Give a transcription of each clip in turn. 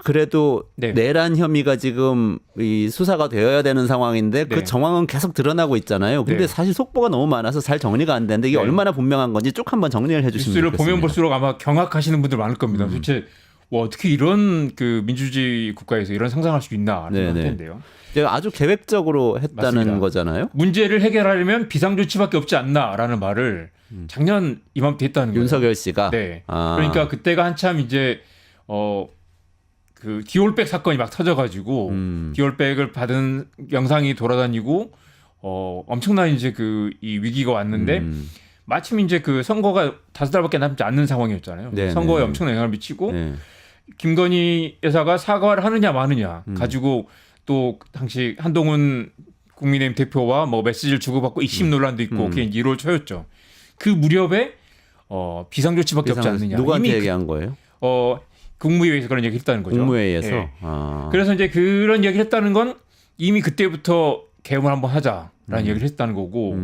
그래도 네. 내란 혐의가 지금 이 수사가 되어야 되는 상황인데 그 네. 정황은 계속 드러나고 있잖아요. 근데 네. 사실 속보가 너무 많아서 잘 정리가 안 되는데 이게 네. 얼마나 분명한 건지 쭉 한번 정리를 해주시면 뉴스를 좋겠습니다. 보면 볼수록 아마 경악하시는 분들 많을 겁니다. 도대체 어떻게 이런 그 민주주의 국가에서 이런 상상할 수 있나 생각할 텐데요. 아주 계획적으로 했다는 맞습니다. 거잖아요. 문제를 해결하려면 비상조치밖에 없지 않나라는 말을 작년 이맘때 했다는 거예요. 윤석열 씨가. 네. 그러니까 그때가 한참 이제 그 디올백 사건이 막 터져가지고 디올백을 받은 영상이 돌아다니고 엄청난 이제 그 이 위기가 왔는데 마침 이제 그 선거가 5달밖에 남지 않는 상황이었잖아요. 네, 선거에 네. 엄청난 영향을 미치고 네. 김건희 여사가 사과를 하느냐 마느냐 가지고 또 당시 한동훈 국민의힘 대표와 뭐 메시지를 주고받고 입심 논란도 있고 그게 1월 초였죠. 그 무렵에 비상조치밖에 없지 않느냐. 누구한테 이미 얘기한 거예요? 국무회의에서 그런 얘기를 했다는 거죠. 국무회의에서. 예. 아. 그래서 이제 그런 얘기를 했다는 건 이미 그때부터 개엄을 한번 하자라는 얘기를 했다는 거고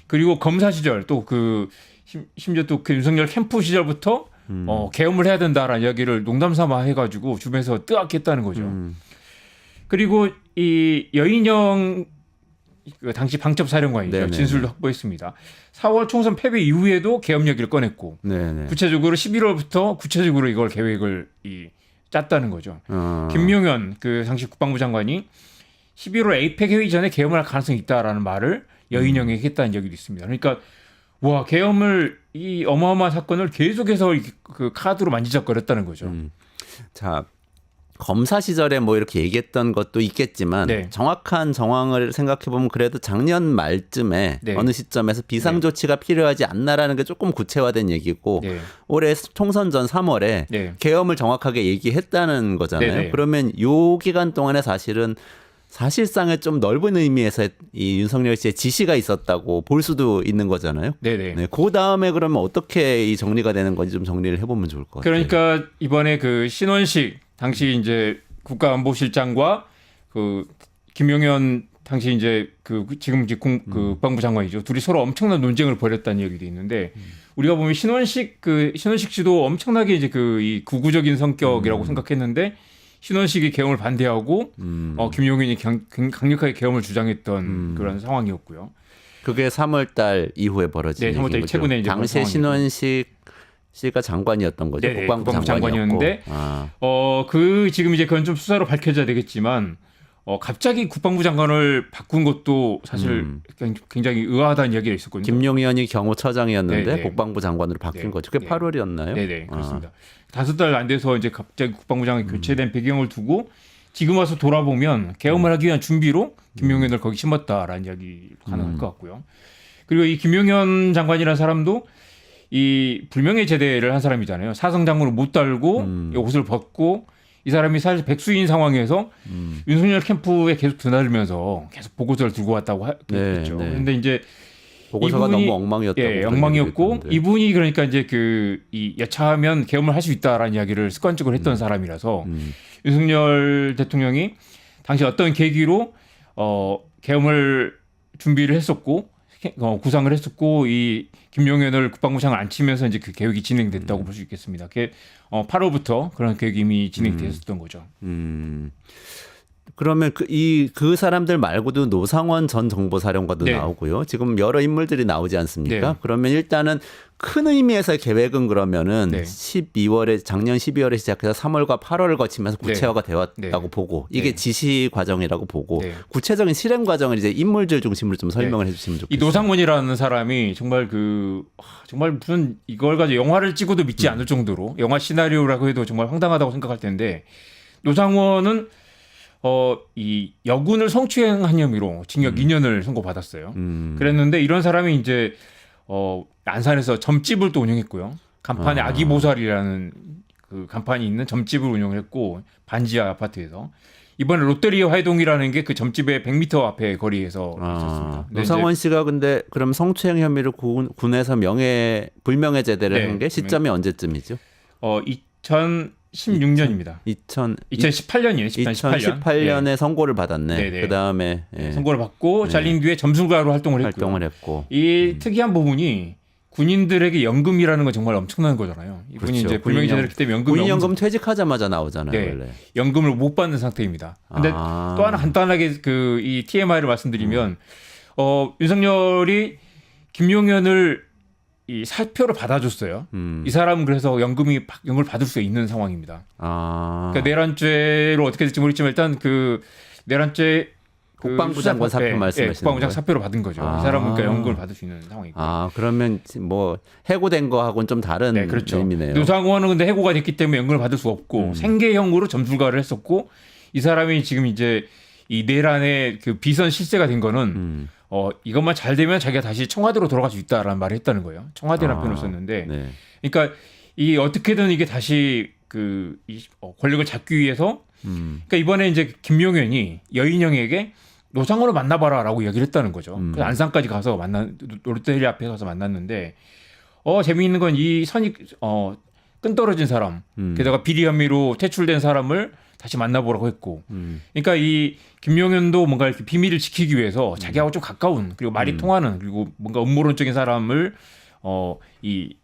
그리고 검사 시절 또 그 심지어 또 그 윤석열 캠프 시절부터 개엄을 해야 된다라는 이야기를 농담삼아 해가지고 주변에서 뜨겁게 했다는 거죠. 그리고 이 여인영 그 당시 방첩사령관이죠. 네네. 진술도 확보했습니다. 4월 총선 패배 이후에도 개엄 얘기를 꺼냈고 네네. 구체적으로 11월부터 구체적으로 이걸 계획을 짰다는 거죠. 김용현 그 당시 국방부 장관이 11월 에이펙 회의 전에 개엄을 할 가능성이 있다라는 말을 여인영에게 했다는 얘기도 있습니다. 그러니까 와 개엄을 이 어마어마한 사건을 계속해서 그 카드로 만지작거렸다는 거죠. 자, 검사 시절에 뭐 이렇게 얘기했던 것도 있겠지만 네. 정확한 정황을 생각해 보면 그래도 작년 말쯤에 네. 어느 시점에서 비상조치가 필요하지 않나라는 게 조금 구체화된 얘기고 네. 올해 총선 전 3월에 네. 계엄을 정확하게 얘기했다는 거잖아요. 네, 네. 그러면 요 기간 동안에 사실상의 좀 넓은 의미에서 이 윤석열 씨의 지시가 있었다고 볼 수도 있는 거잖아요. 네네. 네, 그 다음에 그러면 어떻게 이 정리가 되는 건지 좀 정리를 해보면 좋을 것 같아요. 그러니까 이번에 그 신원식 당시 이제 국가안보실장과 그 김용현 당시 이제 그 지금 이제 그 국방부 장관이죠. 둘이 서로 엄청난 논쟁을 벌였다는 얘기도 있는데 우리가 보면 신원식 씨도 엄청나게 이제 그 이 구구적인 성격이라고 생각했는데 신원식이 계엄을 반대하고 김용현이 강력하게 계엄을 주장했던 그런 상황이었고요. 그게 3월달 이후에 벌어진 네, 3월달 얘기인 거죠. 최근에 이제 당시에 신원식 씨가 장관이었던 거죠. 네네, 국방부 장관이었는데 그 지금 이제 그건 좀 수사로 밝혀져야 되겠지만 갑자기 국방부 장관을 바꾼 것도 사실 굉장히 의아하다는 이야기가 있었거든요. 김용현이 경호처장이었는데 네네. 국방부 장관으로 바뀐 네. 거죠. 그게 네. 8월이었나요? 네네 그렇습니다. 5달 안 돼서 이제 갑자기 국방부 장관이 교체된 배경을 두고 지금 와서 돌아보면 계엄을 하기 위한 준비로 김용현을 거기 심었다라는 이야기 가능할 것 같고요. 그리고 이 김용현 장관이라는 사람도 이 불명예 제대를 한 사람이잖아요. 사성장군을 못 달고 옷을 벗고 이 사람이 사실 백수인 상황에서 윤석열 캠프에 계속 드나들면서 계속 보고서를 들고 왔다고 했죠. 네. 그런데 이제 보고서가 이분이, 너무 엉망이었다고. 예, 엉망이었고 이분이 그러니까 이제 이 여차하면 계엄을 할 수 있다라는 이야기를 습관적으로 했던 사람이라서 윤석열 대통령이 당시 어떤 계기로 계엄을 준비를 했었고 구상을 했었고 이 김용현을 국방부 장관 앉히면서 이제 그 계획이 진행됐다고 볼 수 있겠습니다. 8월부터 그런 계획이 이미 진행됐었던 거죠. 그러면 그 사람들 말고도 노상원 전 정보사령관도 네. 나오고요. 지금 여러 인물들이 나오지 않습니까? 네. 그러면 일단은 큰 의미에서의 계획은 그러면은 네. 작년 12월에 시작해서 3월과 8월을 거치면서 구체화가 되었다고 네. 보고 이게 네. 지시 과정이라고 보고 네. 구체적인 실행 과정을 이제 인물들 중심으로 좀 설명을 해주시면 이 좋겠습니다. 노상원이라는 사람이 정말 정말 무슨 이걸 가지고 영화를 찍어도 믿지 않을 정도로 영화 시나리오라고 해도 정말 황당하다고 생각할 텐데 노상원은 이 여군을 성추행한 혐의로 징역 2년을 선고받았어요. 그랬는데 이런 사람이 이제 안산에서 점집을 또 운영했고요. 간판에 아기보살이라는 그 간판이 있는 점집을 운영을 했고 반지하 아파트에서 이번에 롯데리아 활동이라는 게 그 점집의 100m 앞에 거리에서 있었습니다. 노상원 씨가 근데 그럼 성추행 혐의로 군에서 불명예 제대를 네. 한 게 시점이 언제쯤이죠? 2016년입니다. 2018년이에요. 2018년에 선고를 받았네. 네네. 그 다음에 선고를 받고 잘린 뒤에 점수가로 활동을 활동을 했고. 이 특이한 부분이 군인들에게 연금이라는 건 정말 엄청난 거잖아요. 이분이 그렇죠. 이제 불명예 제대로 했기 때문에 연금이 군인연금 퇴직하자마자 나오잖아요. 네, 원래. 연금을 못 받는 상태입니다. 근데 또 하나 간단하게 그 이 TMI를 말씀드리면 윤석열이 김용현을 이 사표를 받아줬어요. 이 사람은 그래서 연금을 받을 수 있는 상황입니다. 그러니까 내란죄로 어떻게 될지 모르겠지만 일단 그 내란죄 국방부 장관 사표 말씀하시는 국방부 장관 거예요? 사표를 받은 거죠. 이 사람은 그러니까 연금을 받을 수 있는 상황이고. 그러면 뭐 해고된 거하고는 좀 다른 네, 그렇죠. 의미네요. 노상원은 근데 해고가 됐기 때문에 연금을 받을 수 없고 생계형으로 점술가를 했었고 이 사람이 지금 이제 이 내란의 그 비선 실세가 된 거는 이것만 잘 되면 자기가 다시 청와대로 돌아갈 수 있다라는 말을 했다는 거예요. 청와대라는 표현을 썼는데, 네. 그러니까 이 어떻게든 이게 다시 권력을 잡기 위해서, 그러니까 이번에 이제 김용현이 여인영에게 노상원을 만나봐라라고 이야기를 했다는 거죠. 그래서 안산까지 가서 롯데리아 앞에 가서 만났는데, 재미있는 건 이 선이 끈 떨어진 사람, 게다가 비리 혐의로 퇴출된 사람을 다시 만나보라고 했고, 그러니까 이 김용현도 뭔가 이렇게 비밀을 지키기 위해서 자기하고 좀 가까운 그리고 말이 통하는 그리고 뭔가 음모론적인 사람을 이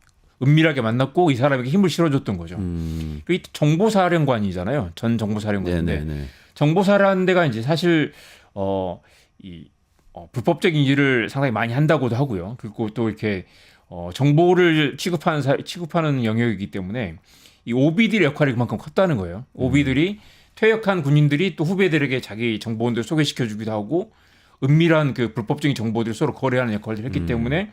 은밀하게 만났고 이 사람에게 힘을 실어줬던 거죠. 이 정보사령관이잖아요. 전 정보사령관인데 네네네. 정보사령관대가 이제 사실 불법적인 일을 상당히 많이 한다고도 하고요. 그리고 또 이렇게 정보를 취급하는 영역이기 때문에 이 오비들의 역할이 그만큼 컸다는 거예요. 오비들이 퇴역한 군인들이 또 후배들에게 자기 정보원들 소개시켜주기도 하고 은밀한 그 불법적인 정보들을 서로 거래하는 역할을 했기 때문에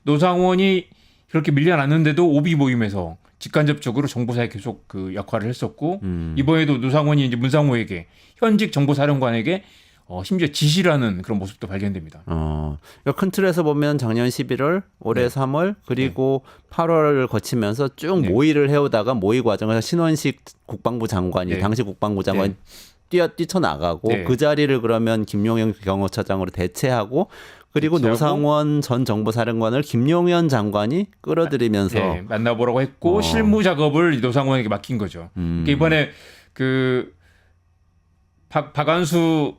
노상원이 그렇게 밀려났는데도 오비 모임에서 직간접적으로 정보사에 계속 그 역할을 했었고 이번에도 노상원이 이제 문상호에게 현직 정보사령관에게 심지어 지시를 하는 그런 모습도 발견됩니다. 그러니까 큰 틀에서 보면 작년 11월, 올해 3월, 그리고 8월을 거치면서 쭉 모의를 해오다가 모의 과정에서 신원식 국방부 장관이 당시 국방부 장관이 뛰쳐나가고 그 자리를 그러면 김용현 경호처장으로 대체하고 그리고 노상원 전 정보사령관을 김용현 장관이 끌어들이면서 만나보라고 했고 실무 작업을 노상원에게 맡긴 거죠. 그러니까 이번에 그 박안수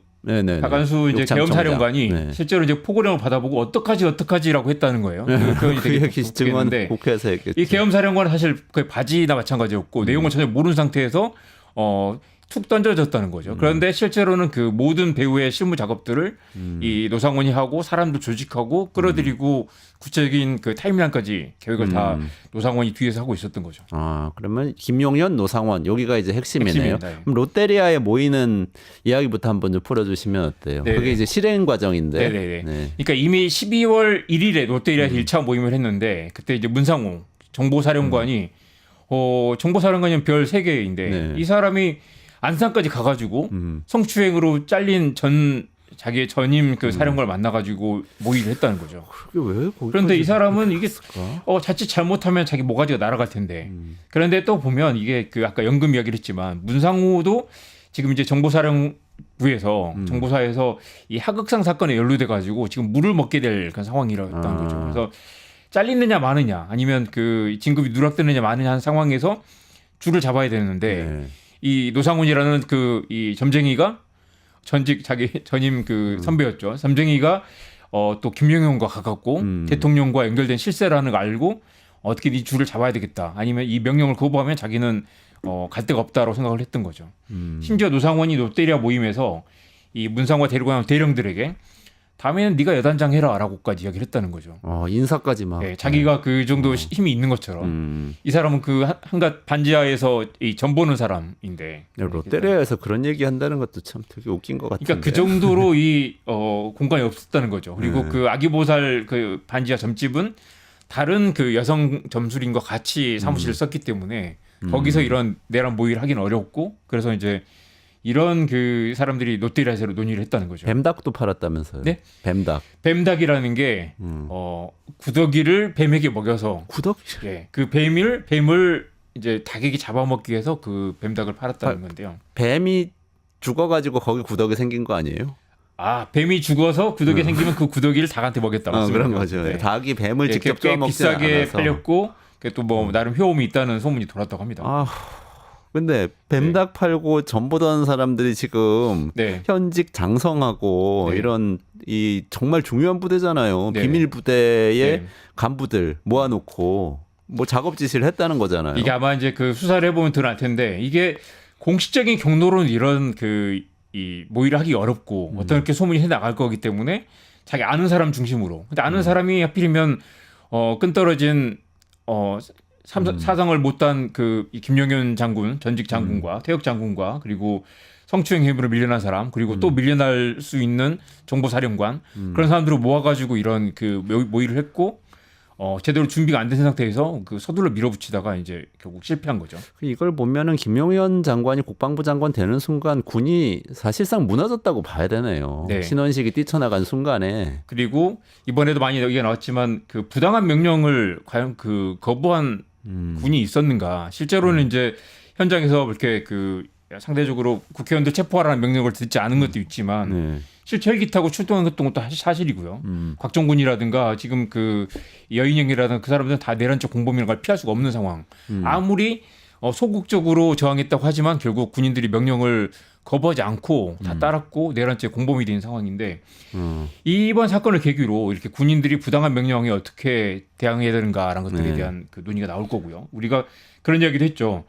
이제 계엄사령관이 실제로 이제 포고령을 받아보고 어떡하지라고 했다는 거예요. 그 얘기 증언 국회에서 했겠죠. 이 계엄사령관은 사실 거의 바지나 마찬가지였고 내용을 전혀 모르는 상태에서 툭 던져졌다는 거죠. 그런데 실제로는 그 모든 배후의 실무 작업들을 이 노상원이 하고 사람도 조직하고 끌어들이고 구체적인 그 타임라인까지 계획을 다 노상원이 뒤에서 하고 있었던 거죠. 그러면 김용현, 노상원 여기가 이제 핵심이네요. 핵심입니다. 그럼 롯데리아에 모이는 이야기부터 한번 좀 풀어주시면 어때요? 네네. 그게 이제 실행 과정인데. 네네네. 그러니까 이미 12월 1일에 롯데리아에서 1차 모임을 했는데 그때 이제 문상호 정보사령관이 정보사령관이 별 3개인데 이 사람이 안산까지 가가지고 성추행으로 잘린 자기의 전임 그 사령관을 만나가지고 모의를 했다는 거죠. 왜 그런데 이 사람은 이게 자칫 잘못하면 자기 모가지가 날아갈 텐데. 그런데 또 보면 이게 그 아까 연금 이야기를 했지만 문상호도 지금 이제 정보사령부에서 정보사에서 이 하극상 사건에 연루돼가지고 지금 물을 먹게 될 그런 상황이라는 거죠. 그래서 잘리느냐 마느냐 아니면 그 진급이 누락되느냐 마느냐 하는 상황에서 줄을 잡아야 되는데. 이 노상훈이라는 그 이 점쟁이가 자기 전임 그 선배였죠. 점쟁이가 또 김용현과 가깝고 대통령과 연결된 실세라는 걸 알고 어떻게 이 줄을 잡아야 되겠다. 아니면 이 명령을 거부하면 자기는 갈 데가 없다라고 생각을 했던 거죠. 심지어 노상원이 롯데리아 모임에서 이 문상과 데리고 간 대령들에게 다음에는 네가 여단장 해라라고까지 이야기를 했다는 거죠. 인사까지 막. 자기가 그 정도 힘이 있는 것처럼 이 사람은 그 한갓 반지하에서 이 전보는 사람인데. 롯데리아에서 그런 얘기 한다는 것도 참 되게 웃긴 것 같은데. 그러니까 그 정도로 이 공간이 없었다는 거죠. 그리고 그 아기보살 그 반지하 점집은 다른 그 여성 점술인과 같이 사무실을 썼기 때문에 거기서 이런 내란 모의를 하기는 어렵고 그래서 이제. 이런 그 사람들이 롯데리아에서 논의를 했다는 거죠. 뱀닭도 팔았다면서요? 네? 뱀닭이라는 게 구더기를 뱀에게 먹여서 그 뱀을 이제 닭에게 잡아먹기 위해서 그 뱀닭을 팔았다는 건데요. 뱀이 죽어가지고 거기 구더기 생긴 거 아니에요? 뱀이 죽어서 구더기 생기면 그 구더기를 닭한테 먹였다고 그런 거죠. 닭이 뱀을 직접 꽤 잡아먹지 비싸게 않아서. 팔렸고 또 뭐 나름 효험이 있다는 소문이 돌았다고 합니다. 근데 뱀닭 팔고 전 보던 사람들이 지금 네. 현직 장성하고 네. 이런 이 정말 중요한 부대잖아요. 네. 비밀 부대의 네. 간부들 모아놓고 뭐 작업 지시를 했다는 거잖아요. 이게 아마 이제 그 수사를 해보면 드러날 텐데 이게 공식적인 경로로는 이런 이 모의를 하기 어렵고 어떤 이렇게 소문이 해 나갈 거기 때문에 자기 아는 사람 중심으로. 근데 아는 사람이 하필이면 끈떨어진 사상을 못단 이 김용현 장군 전직 장군과 태역 장군과 그리고 성추행 혐의로 밀려난 사람 그리고 또 밀려날 수 있는 정보사령관 그런 사람들을 모아가지고 이런 그 모의를 했고 제대로 준비가 안 된 상태에서 그 서둘러 밀어붙이다가 이제 결국 실패한 거죠. 이걸 보면은 김용현 장관이 국방부 장관 되는 순간 군이 사실상 무너졌다고 봐야 되네요. 네. 신원식이 뛰쳐나간 순간에. 그리고 이번에도 많이 얘기가 나왔지만 그 부당한 명령을 과연 그 거부한 군이 있었는가? 실제로는 이제 현장에서 이렇게 그 상대적으로 국회의원들 체포하라는 명령을 듣지 않은 것도 있지만 네. 실제 헬기 타고 출동한 것도 사실이고요. 곽정군이라든가 지금 그 여인영이라든가 그 사람들은 다 내란적 공범이라는 걸 피할 수가 없는 상황. 아무리 소극적으로 저항했다고 하지만 결국 군인들이 명령을 거부하지 않고 다 따랐고 내란죄 공범이 된 상황인데 이번 사건을 계기로 이렇게 군인들이 부당한 명령에 어떻게 대항해야 되는가라는 것들에 네. 대한 그 논의가 나올 거고요. 우리가 그런 이야기도 했죠.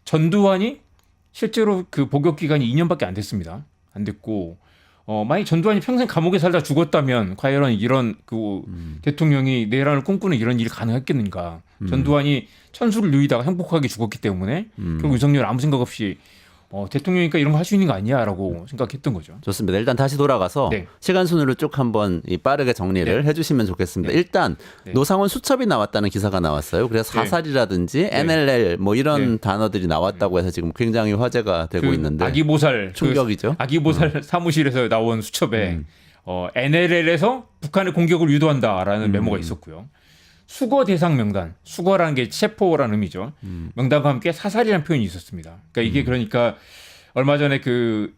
전두환이 실제로 그 복역 기간이 2년밖에 안 됐습니다. 안 됐고 만약 전두환이 평생 감옥에 살다 죽었다면 과연 이런 대통령이 내란을 꿈꾸는 이런 일이 가능했겠는가? 전두환이 천수를 누이다가 행복하게 죽었기 때문에 결국 윤석열 아무 생각 없이 대통령이니까 이런 거 할 수 있는 거 아니야라고 생각했던 거죠. 좋습니다. 일단 다시 돌아가서 네. 시간 순으로 쭉 한번 빠르게 정리를 네. 해주시면 좋겠습니다. 네. 일단 네. 노상원 수첩이 나왔다는 기사가 나왔어요. 그래서 사살이라든지 NLL 뭐 이런 네. 단어들이 나왔다고 해서 지금 굉장히 화제가 되고 그 있는데 아기보살 충격이죠. 아기보살 사무실에서 나온 수첩에 NLL에서 북한의 공격을 유도한다라는 메모가 있었고요. 수거 대상 명단, 수거라는 게 체포라는 의미죠. 명단과 함께 사살이라는 표현이 있었습니다. 그러니까 이게 그러니까 얼마 전에 그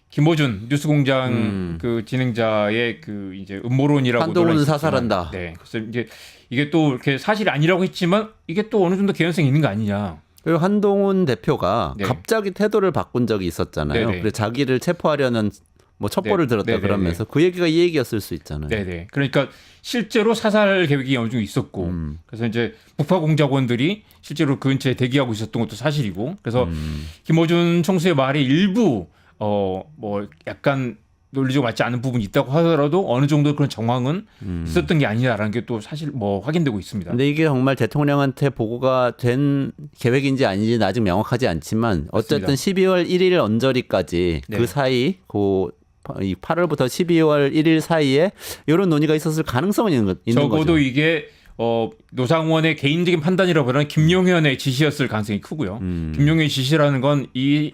김호준 뉴스공장 그 진행자의 그 이제 음모론이라고 한동훈은 논란이 있었지만, 사살한다. 네, 그래서 이제 이게 또 이렇게 사실이 아니라고 했지만 이게 또 어느 정도 개연성이 있는 거 아니냐. 그리고 한동훈 대표가 네. 갑자기 태도를 바꾼 적이 있었잖아요. 네네. 그래서 자기를 체포하려는 뭐 첩보를 네. 들었다 네네네. 그러면서 그 얘기가 이 얘기였을 수 있잖아요. 네네. 그러니까 실제로 사살 계획이 어느 정도 있었고, 그래서 이제 북파 공작원들이 실제로 그 근처에 대기하고 있었던 것도 사실이고, 그래서 김어준 총수의 말이 일부 뭐 약간 논리적으로 맞지 않은 부분이 있다고 하더라도 어느 정도 그런 정황은 있었던 게 아니냐라는 게 또 사실 뭐 확인되고 있습니다. 근데 이게 정말 대통령한테 보고가 된 계획인지 아닌지는 아직 명확하지 않지만 어쨌든 맞습니다. 12월 1일 언저리까지 네. 그 사이 이 8월부터 12월 1일 사이에 이런 논의가 있었을 가능성은 있는 적어도 거죠. 이게 노상원의 개인적인 판단이라보다는 김용현의 지시였을 가능성이 크고요. 김용현의 지시라는 건 이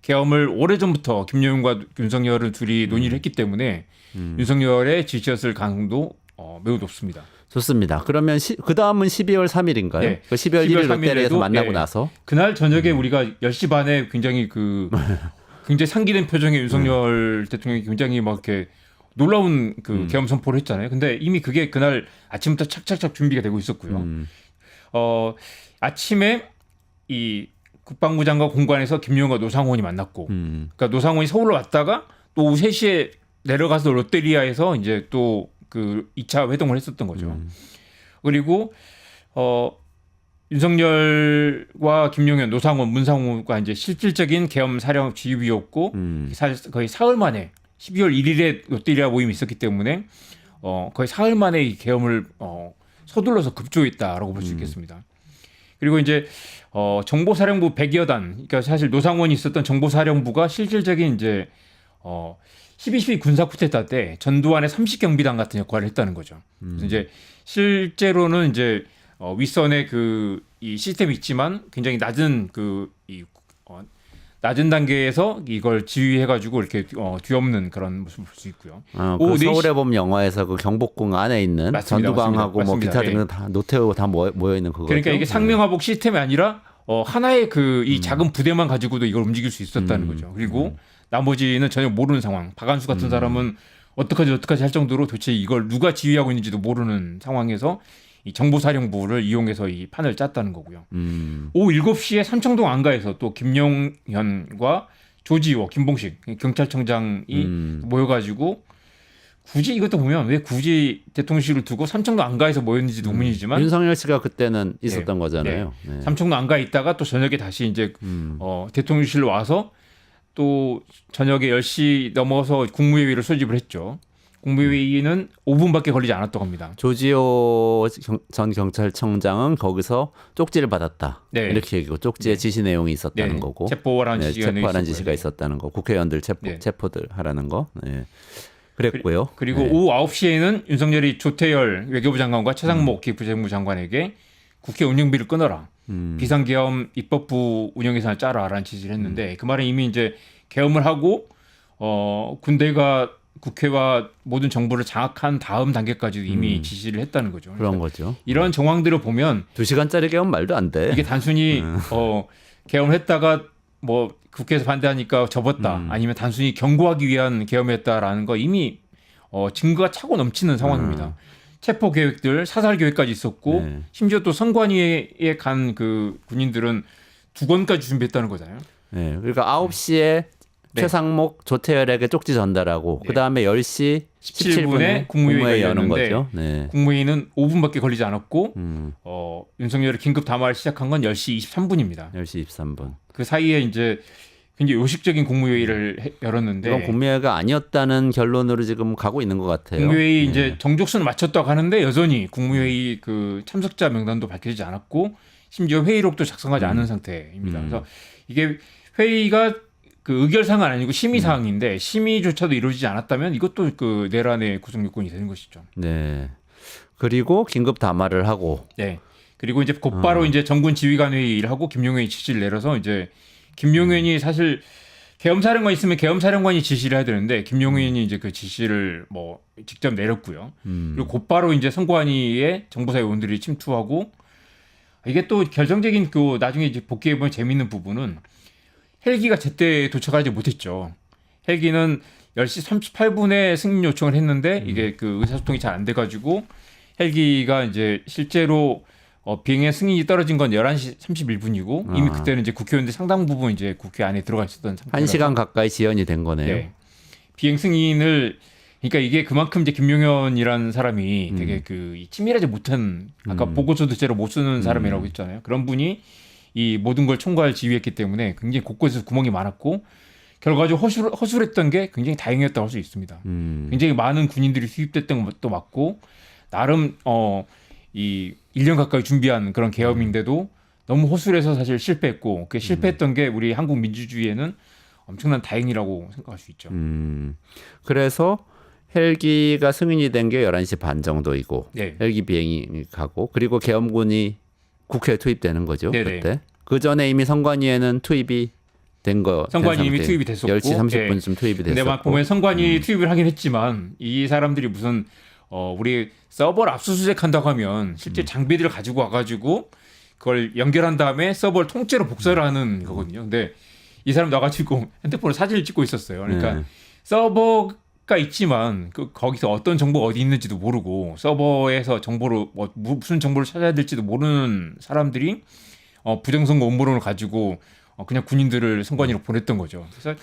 계엄을 오래전부터 김용현과 윤석열을 둘이 논의를 했기 때문에 윤석열의 지시였을 가능성도 매우 높습니다. 좋습니다. 그러면 그 다음은 12월 3일인가요? 네. 그 12월 1일 롯데리아에서 만나고 네. 나서 그날 저녁에 우리가 10시 반에 굉장히 굉장히 상기된 표정의 윤석열 대통령이 굉장히 막 이렇게 놀라운 계엄 선포를 했잖아요. 근데 이미 그게 그날 아침부터 착착착 준비가 되고 있었고요. 아침에 이 국방부 장관 공관에서 김용현과 노상원이 만났고, 그러니까 노상원이 서울로 왔다가 또 오후 3시에 내려가서 롯데리아에서 이제 또 그 2차 회동을 했었던 거죠. 그리고 윤석열과 김용현, 노상원, 문상호가 이제 실질적인 계엄 사령 지휘부였고 사실 거의 사흘 만에 12월 1일에 롯데리아 모임이 있었기 때문에 거의 사흘 만에 이 계엄을 서둘러서 급조했다라고 볼 수 있겠습니다. 그리고 이제 정보사령부 100여 단, 그러니까 사실 노상원이 있었던 정보사령부가 실질적인 이제 12.12 군사 쿠데타 때 전두환의 30경비단 같은 역할을 했다는 거죠. 그래서 이제 실제로는 이제 윗선에 이 시스템이 있지만 굉장히 낮은 낮은 단계에서 이걸 지휘해가지고 이렇게 뒤엎는 그런 모습을 볼 수 있고요. 그 서울의 봄 영화에서 그 경복궁 안에 있는 맞습니다, 전두광하고 맞습니다. 뭐 기타 예. 등등 다 노태우 다 모여 있는 그거. 그러니까 이게 상명하복 시스템이 아니라 하나의 이 작은 부대만 가지고도 이걸 움직일 수 있었다는 거죠. 그리고 나머지는 전혀 모르는 상황. 박한수 같은 사람은 어떡하지 할 정도로 도대체 이걸 누가 지휘하고 있는지도 모르는 상황에서 이 정보사령부를 이용해서 이 판을 짰다는 거고요. 오후 7시에 삼청동 안가에서 또 김용현과 조지호, 김봉식 경찰청장이 모여가지고 굳이 이것도 보면 왜 굳이 대통령실을 두고 삼청동 안가에서 모였는지 의문이지만 윤석열 씨가 그때는 있었던 거잖아요. 네. 네. 삼청동 안가에 있다가 또 저녁에 다시 이제 대통령실로 와서 또 저녁에 10시 넘어서 국무회의를 소집을 했죠. 국무회의는 5분밖에 걸리지 않았다고 합니다. 조지호 전 경찰청장은 거기서 쪽지를 받았다. 네. 이렇게 얘기고 쪽지에 지시 내용이 있었다는 네. 거고. 체포하라는 지시가 체포하라는 지시가 있었다는 거. 국회의원들 체포들 하라는 거. 네. 그랬고요. 그리고 네. 오후 9시에는 윤석열이 조태열 외교부 장관과 최상목 기부재무 장관에게 국회 운영비를 끊어라. 비상계엄 입법부 운영 예산을 짜라라는 지시를 했는데 그 말은 이미 이제 계엄을 하고 군대가 국회와 모든 정부를 장악한 다음 단계까지도 이미 지시를 했다는 거죠. 그런 거죠. 이런 정황들을 보면 2시간짜리 계엄 말도 안 돼. 이게 단순히 계엄했다가 뭐 국회에서 반대하니까 접었다. 아니면 단순히 경고하기 위한 계엄이었다라는 거 이미 증거가 차고 넘치는 상황입니다. 체포 계획들, 사살 계획까지 있었고 네. 심지어 또 선관위에 간 그 군인들은 2건까지 준비했다는 거잖아요. 네. 그러니까 9시에 네. 최상목, 조태열에게 쪽지 전달하고 네. 그다음에 10시 17분에 국무회의 여는 거죠. 네. 국무회의는 5분밖에 걸리지 않았고 윤석열이 긴급 담화를 시작한 건 10시 23분입니다. 10시 23분. 그 사이에 이제 굉장히 요식적인 국무회의를 열었는데 이건 국무회의가 아니었다는 결론으로 지금 가고 있는 것 같아요. 국무회의 이제 정족수는 맞췄다고 하는데 여전히 국무회의 그 참석자 명단도 밝혀지지 않았고 심지어 회의록도 작성하지 않은 상태입니다. 그래서 이게 회의가 그 의결사항은 아니고 심의사항인데 심의조차도 이루어지지 않았다면 이것도 그 내란의 구성 요건이 되는 것이죠. 네. 그리고 긴급 담화를 하고. 네. 그리고 이제 곧바로 이제 정군 지휘관 회의를 하고 김용현이 지시를 내려서 이제 김용현이 사실 계엄사령관 있으면 계엄사령관이 지시를 해야 되는데 김용현이 이제 그 지시를 뭐 직접 내렸고요. 그리고 곧바로 이제 선관위에 정보사 요원들이 침투하고 이게 또 결정적인 그 나중에 이제 복귀해 보면 재밌는 부분은 헬기가 제때 도착하지 못했죠. 헬기는 10시 38분에 승인 요청을 했는데 이게 그 의사소통이 잘 안 돼가지고 헬기가 이제 실제로 비행의 승인이 떨어진 건 11시 31분이고 이미 그때는 이제 국회의원들 상당 부분 이제 국회 안에 들어가 있었던 상태라서 1시간 가까이 지연이 된 거네요. 네. 비행 승인을 그러니까 이게 그만큼 이제 김용현이라는 사람이 되게 그 치밀하지 못한 아까 보고서도 제대로 못 쓰는 사람이라고 했잖아요. 그런 분이 이 모든 걸 총괄 지휘했기 때문에 굉장히 곳곳에서 구멍이 많았고 결과적으로 허술했던 게 굉장히 다행이었다고 할 수 있습니다. 굉장히 많은 군인들이 투입됐던 것도 맞고 나름 이 1년 가까이 준비한 그런 계엄인데도 너무 허술해서 사실 실패했고 그 실패했던 게 우리 한국 민주주의에는 엄청난 다행이라고 생각할 수 있죠. 그래서 헬기가 승인이 된 게 11시 반 정도이고 네. 헬기 비행이 가고 그리고 계엄군이 국회에 투입되는 거죠. 네네. 그때. 그 전에 이미 선관위에는 투입이 된 거. 선관위 이미 투입이 됐었고 10시 30분쯤 투입이 됐었고. 근데 막 보면 선관위 투입을 하긴 했지만 이 사람들이 무슨 우리 서버를 압수수색한다고 하면 실제 장비들을 가지고 와가지고 그걸 연결한 다음에 서버를 통째로 복사를 하는 거거든요. 근데 이 사람 나가지고 핸드폰으로 사진을 찍고 있었어요. 그러니까 서버가 있지만 거기서 어떤 정보가 어디 있는지도 모르고 서버에서 정보를 무슨 정보를 찾아야 될지도 모르는 사람들이 부정선거 음모론을 가지고 그냥 군인들을 선관위로 보냈던 거죠. 그래서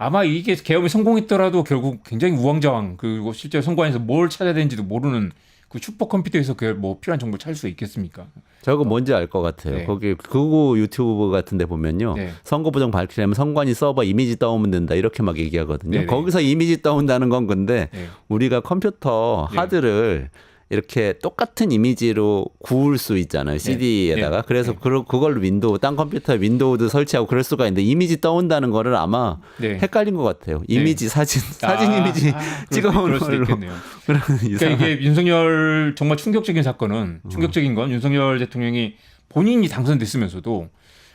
아마 이게 계엄이 성공했더라도 결국 굉장히 우왕좌왕 그리고 실제 선관위에서 뭘 찾아야 되는지도 모르는 그 슈퍼컴퓨터에서 그 뭐 필요한 정보를 찾을 수 있겠습니까? 저거 뭔지 알 것 같아요. 네. 거기 극우 유튜브 같은 데 보면요. 네. 선거 부정 밝히려면 선관위 서버 이미지 떠오면 된다. 이렇게 막 얘기하거든요. 네네. 거기서 이미지 떠온다는 건 근데 네. 우리가 컴퓨터 네. 하드를 이렇게 똑같은 이미지로 구울 수 있잖아요. CD에다가. 네. 그래서 네. 그걸 딴 컴퓨터에 윈도우도 설치하고 그럴 수가 있는데 이미지 떠온다는 거를 아마 네. 헷갈린 것 같아요. 이미지 사진 이미지 그럴 찍어오는 수도 걸로. 있겠네요. 그러니까 그러니까 이게 윤석열 정말 충격적인 사건은 충격적인 건 윤석열 대통령이 본인이 당선됐으면서도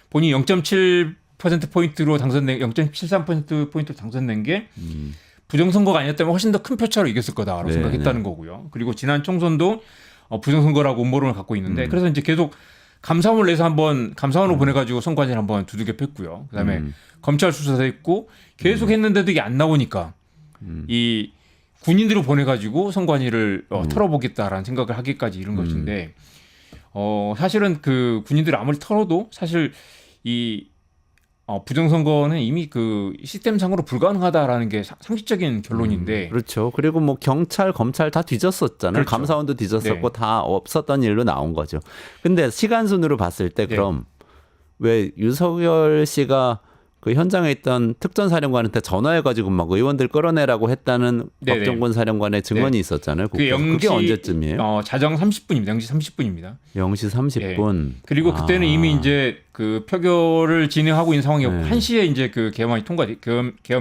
본인이 0.7%포인트로 당선된 0.73%포인트로 당선된 게 부정선거가 아니었다면 훨씬 더 큰 표차로 이겼을 거다라고 네, 생각했다는 거고요. 그리고 지난 총선도 부정선거라고 음모론을 갖고 있는데 그래서 이제 계속 감사원을 내서 한번 감사원으로 보내가지고 선관위를 한번 두들겨 팼고요. 그다음에 검찰 수사도 했고 계속 했는데도 이게 안 나오니까 이 군인들을 보내가지고 선관위를 털어보겠다라는 생각을 하기까지 이른 것인데 사실은 그 군인들 아무리 털어도 사실 이 부정선거는 이미 그 시스템상으로 불가능하다라는 게 상식적인 결론인데 그렇죠. 그리고 뭐 경찰, 검찰 다 뒤졌었잖아요. 그렇죠. 감사원도 뒤졌었고 네. 다 없었던 일로 나온 거죠. 근데 시간 순으로 봤을 때 그럼 왜 윤석열 씨가 그 현장에 있던 특전사령관한테 전화해가지고 막 의원들 끌어내라고 했다는 네네. 박정권 사령관의 증언이 있었잖아요. 그게 언제쯤이에요? 자정 30분입니다. 0시 30분입니다. 0시 30분. 그리고 그때는 이미 이제 그 표결을 진행하고 있는 상황이었고 네. 1시에 이제 그 계엄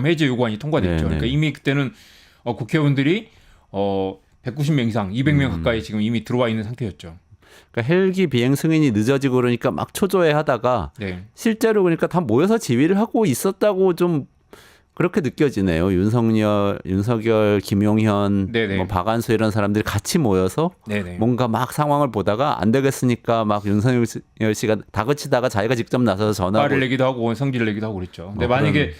해제 요구안이 통과됐죠. 네, 그러니까 네. 이미 그때는 국회의원들이 190명 이상, 200명 가까이 지금 이미 들어와 있는 상태였죠. 그러니까 헬기 비행 승인이 늦어지고 그러니까 막 초조해 하다가 네. 실제로 그러니까 다 모여서 지휘를 하고 있었다고 좀 그렇게 느껴지네요. 윤석열, 김용현, 네네. 뭐 박안수 이런 사람들이 같이 모여서 네네. 뭔가 막 상황을 보다가 안 되겠으니까 막 윤석열 씨가 다그치다가 자기가 직접 나서서 전화하고 화를 내기도 하고 성질을 내기도 하고 그랬죠. 근데 그런- 만약에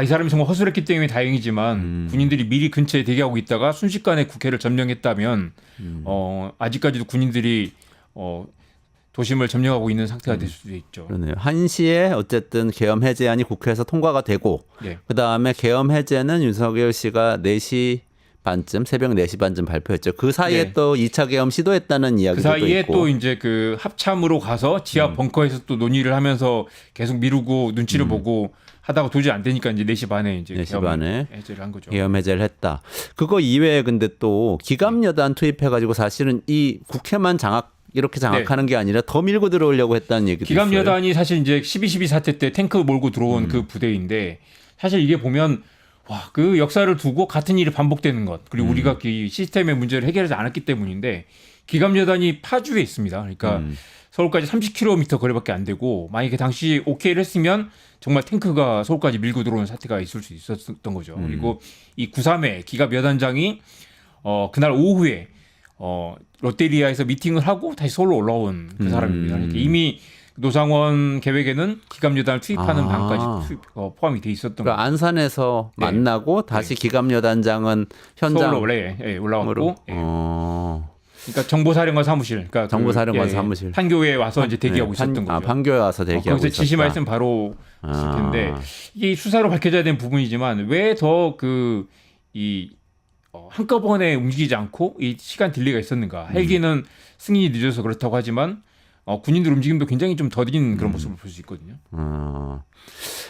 이 사람이 정말 허술했기 때문에 다행이지만 군인들이 미리 근처에 대기하고 있다가 순식간에 국회를 점령했다면 아직까지도 군인들이 도심을 점령하고 있는 상태가 될 수도 있죠. 그러네요. 1시에 어쨌든 계엄 해제안이 국회에서 통과가 되고 네. 그다음에 계엄 해제는 윤석열 씨가 4시 반쯤 새벽 4시 반쯤 발표했죠. 그 사이에 네. 또 2차 계엄 시도했다는 그 이야기도 사이에 있고. 또 이제 그 합참으로 가서 지하 벙커에서 또 논의를 하면서 계속 미루고 눈치를 보고 하다가 도저히 안 되니까 이제 4시 반에 이제 4시 계엄 반에 해제를 한 거죠. 계엄 해제를 했다. 그거 이외에 근데 또 기갑여단 투입해가지고 사실은 이 국회만 이렇게 장악하는 게 아니라 더 밀고 들어오려고 했다는 얘기도 있어요. 기갑여단이 사실 이제 12.12 사태 때 탱크 몰고 들어온 그 부대인데 사실 이게 보면 그 역사를 두고 같은 일이 반복되는 것 그리고 우리가 이 시스템의 문제를 해결하지 않았기 때문인데 기갑여단이 파주에 있습니다. 그러니까 서울까지 30km 거리밖에 안 되고 만약에 당시 오케이를 했으면 정말 탱크가 서울까지 밀고 들어오는 사태가 있을 수 있었던 거죠. 그리고 이 9.3회 기갑여단장이 그날 오후에 롯데리아에서 미팅을 하고 다시 서울로 올라온 그 사람입니다. 그러니까 이미 노상원 계획에는 기갑여단을 투입하는 방까지 포함이 돼 있었던 그러니까 거죠. 안산에서 만나고 다시 기갑여단장은 현장 서울로 올라왔고 그러니까 정보사령관 사무실, 그러니까 정보사령관 사무실. 판교에 와서 이제 대기하고 있었던 거죠. 판교에 와서 대기하고 거기서 있었다. 지시만 있으면 바로 있을 텐데 이게 수사로 밝혀져야 되는 부분이지만 왜 더 한꺼번에 움직이지 않고 이 시간 딜레이가 있었는가? 헬기는 승인이 늦어서 그렇다고 하지만 군인들 움직임도 굉장히 좀 더딘 그런 모습을 볼 수 있거든요.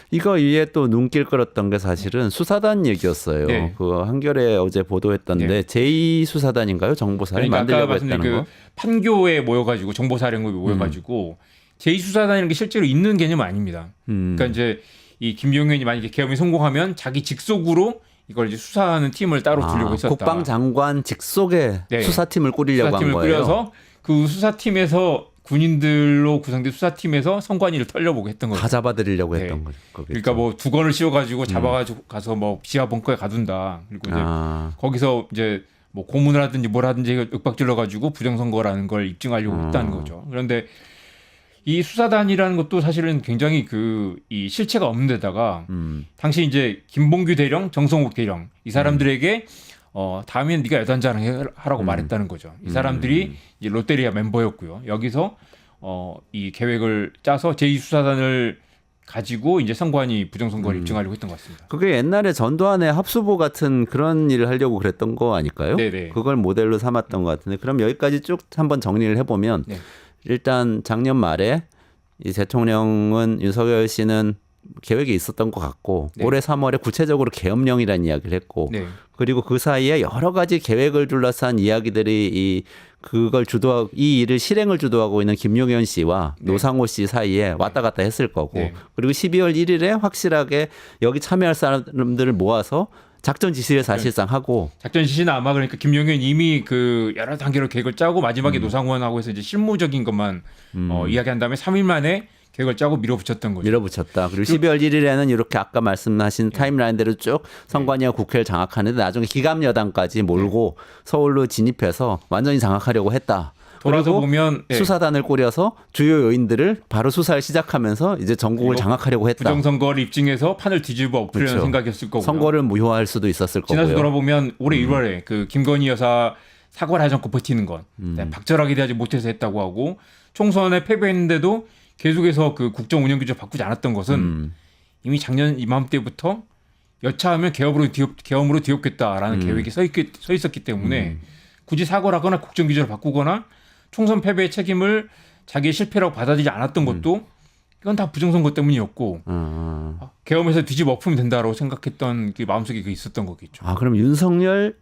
이거 위에 또 눈길 끌었던 게 사실은 수사단 얘기였어요. 네. 그 한겨레 어제 보도했던데 네. 제2수사단인가요? 정보사를 그러니까 아까 만들려고 말씀드린 했다는 거. 판교에 모여가지고 정보사령부에 모여가지고 제2수사단이라는 게 실제로 있는 개념은 아닙니다. 그러니까 이제 이 김용현이 만약에 계엄이 성공하면 자기 직속으로 이걸 이제 수사하는 팀을 따로 두려고 했었다. 국방장관 직속에 수사팀을 꾸리려고 수사팀을 한 거예요. 꾸려서 그 수사팀에서 군인들로 구성된 수사팀에서 선관위를 털려보고 했던 거죠. 다 잡아들이려고 네. 했던 거죠. 그러니까 뭐 두건을 씌워가지고 잡아가지고 가서 뭐 지하 벙커에 가둔다. 그리고 이제 거기서 이제 뭐 고문을 하든지 뭘 하든지 윽박질러가지고 부정선거라는 걸 입증하려고 했다는 거죠. 그런데 이 수사단이라는 것도 사실은 굉장히 이 실체가 없는 데다가 당시 이제 김봉규 대령, 정성욱 대령 이 사람들에게 다음에는 네가 여단장 하라고 말했다는 거죠. 이 사람들이 이제 롯데리아 멤버였고요. 여기서 이 계획을 짜서 제2수사단을 가지고 이제 선관위 부정선거를 입증하려고 했던 것 같습니다. 그게 옛날에 전두환의 합수부 같은 그런 일을 하려고 그랬던 거 아닐까요? 네네. 그걸 모델로 삼았던 것 같은데 그럼 여기까지 쭉 한번 정리를 해보면 네. 일단 작년 말에 이 대통령은 윤석열 씨는 계획이 있었던 것 같고 네. 올해 3월에 구체적으로 계엄령이라는 이야기를 했고 네. 그리고 그 사이에 여러 가지 계획을 둘러싼 이야기들이 이 일을 실행을 주도하고 있는 김용현 씨와 노상호 씨 사이에 왔다 갔다 했을 거고 네. 그리고 12월 1일에 확실하게 여기 참여할 사람들을 모아서 작전 지시를 사실상 하고 작전 지시는 아마 그러니까 김용현 이미 그 여러 단계로 계획을 짜고 마지막에 노상원하고 해서 이제 실무적인 것만 이야기한 다음에 3일 만에 계획을 짜고 밀어붙였던 거죠. 밀어붙였다. 그리고 12월 1일에는 이렇게 아까 말씀하신 타임라인대로 쭉 선관위와 국회를 장악하는데 나중에 기갑여단까지 몰고 서울로 진입해서 완전히 장악하려고 했다. 돌아서 그리고 보면 예, 수사단을 꾸려서 주요 요인들을 바로 수사를 시작하면서 이제 전국을 장악하려고 했다. 부정선거를 입증해서 판을 뒤집어 엎으려는 그렇죠. 생각이었을 거고요. 선거를 무효화할 수도 있었을 지나서 거고요. 돌아보면 올해 1월에 그 김건희 여사 사과를 하지 않고 버티는 건 박절하게 대하지 못해서 했다고 하고 총선에 패배했는데도 계속해서 그 국정 운영 기조 바꾸지 않았던 것은 이미 작년 이맘때부터 여차하면 계엄으로 뒤엎겠다라는 계획이 서 있었기 때문에 굳이 사과를 하거나 국정 기조를 바꾸거나 총선 패배의 책임을 자기의 실패라고 받아들이지 않았던 것도 이건 다 부정선거 때문이었고 계엄에서 뒤집어 엎으면 된다라고 생각했던 그 마음속에 그게 있었던 거겠죠. 아, 그럼 윤석열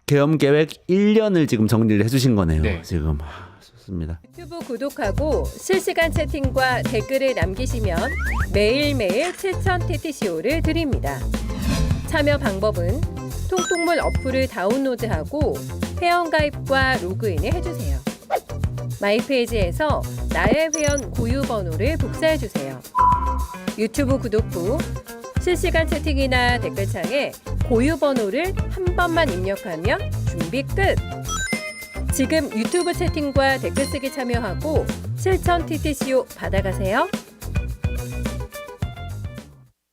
계엄 계획 1년을 지금 정리를 해주신 거네요. 네. 지금 좋습니다. 유튜브 구독하고 실시간 채팅과 댓글을 남기시면 매일매일 7천 TTCO를 드립니다. 참여 방법은 통통물 어플을 다운로드하고 회원가입과 로그인을 해주세요. 마이페이지에서 나의 회원 고유 번호를 복사해주세요. 유튜브 구독 후 실시간 채팅이나 댓글창에 고유 번호를 한 번만 입력하면 준비 끝! 지금 유튜브 채팅과 댓글 쓰기 참여하고 실천 TTCO 받아가세요.